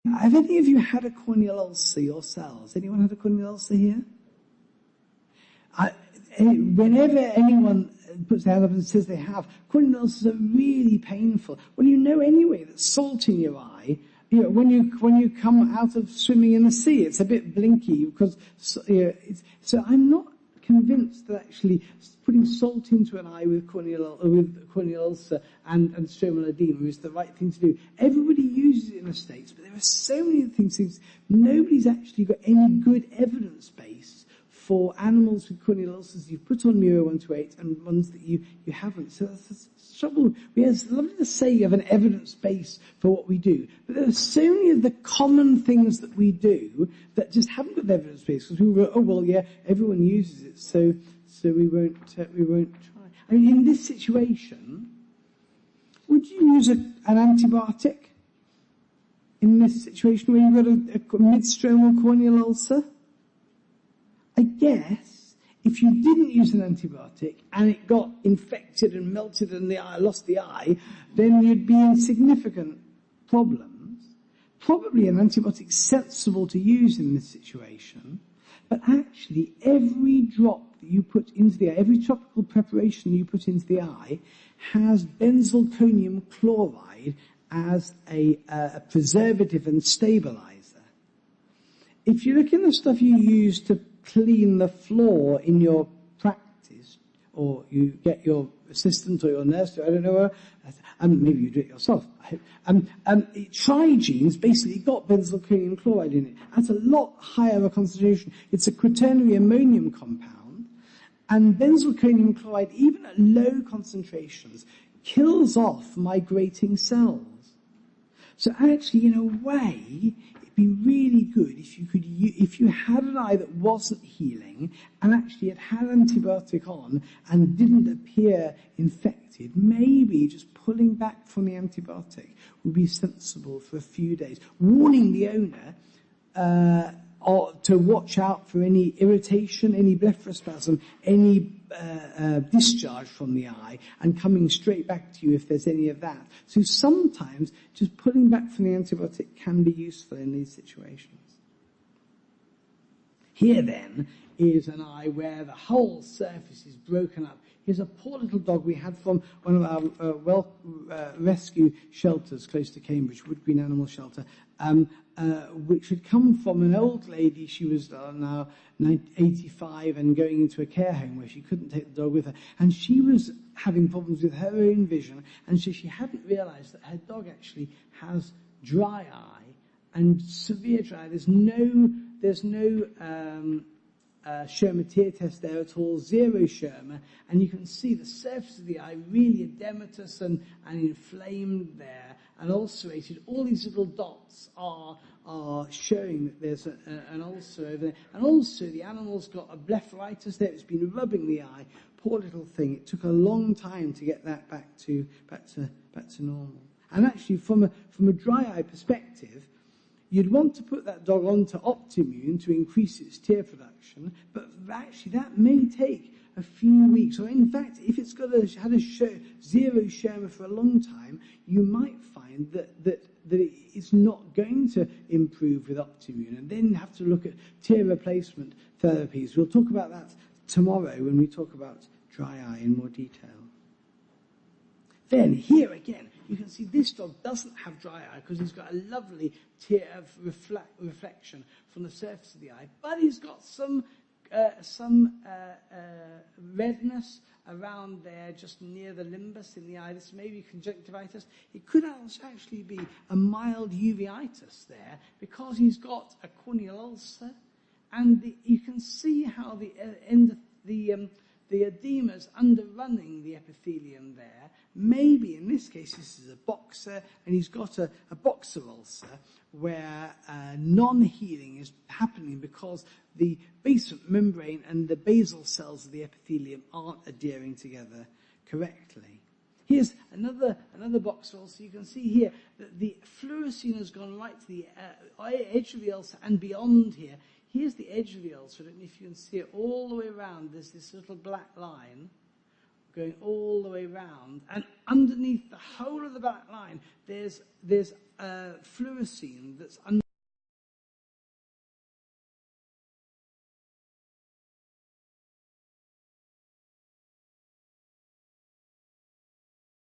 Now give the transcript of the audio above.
Have any of you had a corneal ulcer yourselves? Anyone had a corneal ulcer here? Whenever anyone puts their hand up and says they have, corneal ulcers are really painful. Well, you know anyway that salt in your eye, when you come out of swimming in the sea, it's a bit blinky because, so I'm not convinced that actually putting salt into an eye with corneal ulcer and stromal edema is the right thing to do. Everybody uses it in the States, but there are so many things. Nobody's actually got any good evidence base for animals with corneal ulcers you've put on Muro 128 and ones that you haven't. So that's the trouble. It's lovely to say you have an evidence base for what we do, but there are so many of the common things that we do that just haven't got the evidence base because we go, oh well, yeah, everyone uses it, so we won't try. I mean, in this situation, would you use an antibiotic in this situation where you've got a mid-stromal corneal ulcer? I guess if you didn't use an antibiotic and it got infected and melted and the eye lost the eye, then you'd be in significant problems. Probably an antibiotic's sensible to use in this situation, but actually every drop that you put into the eye, every topical preparation you put into the eye has benzalkonium chloride as a preservative and stabilizer. If you look in the stuff you use to clean the floor in your practice, or you get your assistant or your nurse, I don't know, maybe you do it yourself. Trigene's basically got benzalkonium chloride in it. That's a lot higher a concentration. It's a quaternary ammonium compound, and benzalkonium chloride, even at low concentrations, kills off migrating cells. So actually, in a way, it'd be really good if you had an eye that wasn't healing and actually it had antibiotic on and didn't appear infected, maybe just pulling back from the antibiotic would be sensible for a few days. Warning the owner or to watch out for any irritation, any blepharospasm, any discharge from the eye, and coming straight back to you if there's any of that. So sometimes just pulling back from the antibiotic can be useful in these situations. Here then is an eye where the whole surface is broken up. Here's a poor little dog we had from one of our rescue shelters close to Cambridge, Wood Green Animal Shelter, which had come from an old lady. She was now 85 and going into a care home where she couldn't take the dog with her. And she was having problems with her own vision, and so she hadn't realized that her dog actually has dry eye and severe dry eye. There's no Schirmer tear test there at all, zero Schirmer, and you can see the surface of the eye really edematous and inflamed there and ulcerated. All these little dots are showing that there's an ulcer over there. And also the animal's got a blepharitis there. It's been rubbing the eye. Poor little thing. It took a long time to get that back to normal. And actually, from a dry eye perspective, you'd want to put that dog onto Optimune to increase its tear production, but actually that may take a few weeks. Or in fact, if it's had a zero Schirmer for a long time, you might find that it's not going to improve with Optimune, and then have to look at tear replacement therapies. We'll talk about that tomorrow when we talk about dry eye in more detail. Then here again, you can see this dog doesn't have dry eye because he's got a lovely tear of reflection from the surface of the eye, but he's got some redness around there just near the limbus in the eye. This may be conjunctivitis. It could actually be a mild uveitis there because he's got a corneal ulcer, and you can see how the edema's underrunning the epithelium there. Maybe in this case this is a boxer, and he's got a boxer ulcer where non-healing is happening because the basement membrane and the basal cells of the epithelium aren't adhering together correctly. Here's another boxer ulcer. You can see here that the fluorescein has gone right to the edge of the ulcer and beyond here. Here's the edge of the ulcer. I don't know if you can see it all the way around. There's this little black line going all the way around, and underneath the whole of the black line, there's fluorescein that's